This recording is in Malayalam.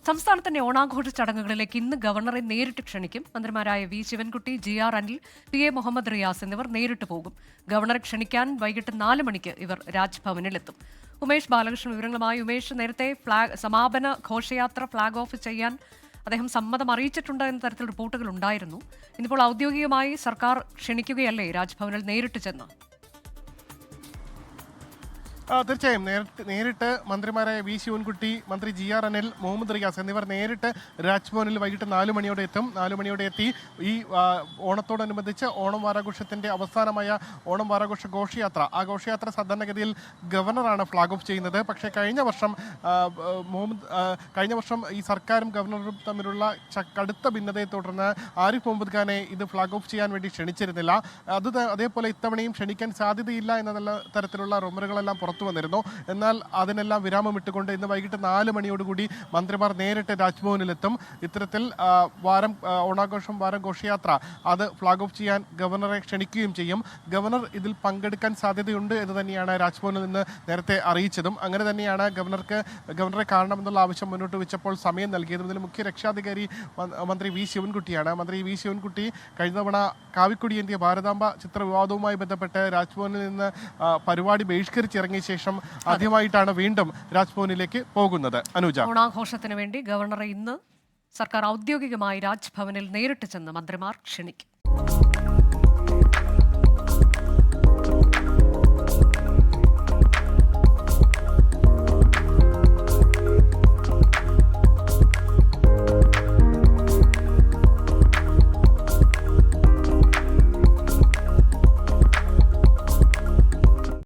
സംസ്ഥാനത്തിന്റെ ഓണാഘോഷ ചടങ്ങുകളിലേക്ക് ഇന്ന് ഗവർണറെ നേരിട്ട് ക്ഷണിക്കും. മന്ത്രിമാരായ V Sivankutty, GR Anil, PA Muhammad Riyas എന്നിവർ നേരിട്ട് പോകും. ഗവർണറെ ക്ഷണിക്കാൻ വൈകിട്ട് 4 മണിക്ക് ഇവർ രാജ്ഭവനിലെത്തും. ഉമേഷ് ബാലകൃഷ്ണൻ വിവരങ്ങളുമായി. ഉമേഷ്, നേരത്തെ സമാപന ഘോഷയാത്ര ഫ്ളാഗ് ഓഫ് ചെയ്യാൻ അദ്ദേഹം സമ്മതം അറിയിച്ചിട്ടുണ്ട് എന്ന തരത്തിൽ റിപ്പോർട്ടുകൾ ഉണ്ടായിരുന്നു. ഇന്നിപ്പോൾ ഔദ്യോഗികമായി സർക്കാർ ക്ഷണിക്കുകയല്ലേ രാജ്ഭവനിൽ നേരിട്ട് ചെന്ന്? തീർച്ചയായും നേരിട്ട് മന്ത്രിമാരായ വി ശിവൻകുട്ടി, മന്ത്രി GR അനിൽ, മുഹമ്മദ് റിയാസ് എന്നിവർ നേരിട്ട് രാജ്ഭവനിൽ വൈകിട്ട് 4 മണിയോടെ എത്തും. 4 മണിയോടെ എത്തി ഈ ഓണത്തോടനുബന്ധിച്ച് ഓണം വാരാഘോഷത്തിന്റെ അവസാനമായ ഓണം വാരാഘോഷ ഘോഷയാത്ര, ആ ഘോഷയാത്ര സാധാരണഗതിയിൽ ഗവർണറാണ് ഫ്ലാഗ് ഓഫ് ചെയ്യുന്നത്. പക്ഷേ കഴിഞ്ഞ വർഷം ഈ സർക്കാരും ഗവർണറും തമ്മിലുള്ള കടുത്ത ഭിന്നതയെ തുടർന്ന് ആരിഫ് മുഹമ്മദ് ഖാനെ ഇത് ഫ്ലാഗ് ഓഫ് ചെയ്യാൻ വേണ്ടി ക്ഷണിച്ചിരുന്നില്ല. അതേപോലെ ഇത്തവണയും ക്ഷണിക്കാൻ സാധ്യതയില്ല എന്ന തരത്തിലുള്ള റൂമറുകളെല്ലാം പുറത്തു വന്നിരുന്നു. എന്നാൽ അതിനെല്ലാം വിരാമമിട്ടുകൊണ്ട് ഇന്ന് വൈകിട്ട് 4 മണിയോടുകൂടി മന്ത്രിമാർ നേരിട്ട് രാജ്ഭവനിലെത്തും. ഇത്തരത്തിൽ ഓണാഘോഷം വാരം ഘോഷയാത്ര അത് ഫ്ലാഗ് ഓഫ് ചെയ്യാൻ ഗവർണറെ ക്ഷണിക്കുകയും ചെയ്യും. ഗവർണർ ഇതിൽ പങ്കെടുക്കാൻ സാധ്യതയുണ്ട് എന്ന് തന്നെയാണ് രാജ്ഭവനിൽ നിന്ന് നേരത്തെ അറിയിച്ചതും. അങ്ങനെ തന്നെയാണ് ഗവർണറെ കാണണമെന്നുള്ള ആവശ്യം മുന്നോട്ട് വെച്ചപ്പോൾ സമയം നൽകിയതും. ഇതിൽ മുഖ്യ രക്ഷാധികാരി മന്ത്രി വി ശിവൻകുട്ടിയാണ്. മന്ത്രി വി ശിവൻകുട്ടി കഴിഞ്ഞ തവണ കാവിക്കൊടിയേന്തിയ ഭാരതാംബ ചിത്ര വിവാദവുമായി ബന്ധപ്പെട്ട് രാജ്ഭവനിൽ നിന്ന് പരിപാടി ബഹിഷ്കരിച്ചിറങ്ങിയ ശേഷം ആദ്യമായിട്ടാണ് വീണ്ടും രാജ്ഭവനിലേക്ക് പോകുന്നത്. അനുജ, ഓണാഘോഷത്തിന് വേണ്ടി ഗവർണറെ ഇന്ന് സർക്കാർ ഔദ്യോഗികമായി രാജ്ഭവനിൽ നേരിട്ട് ചെന്ന് മന്ത്രിമാർ ക്ഷണിക്കും.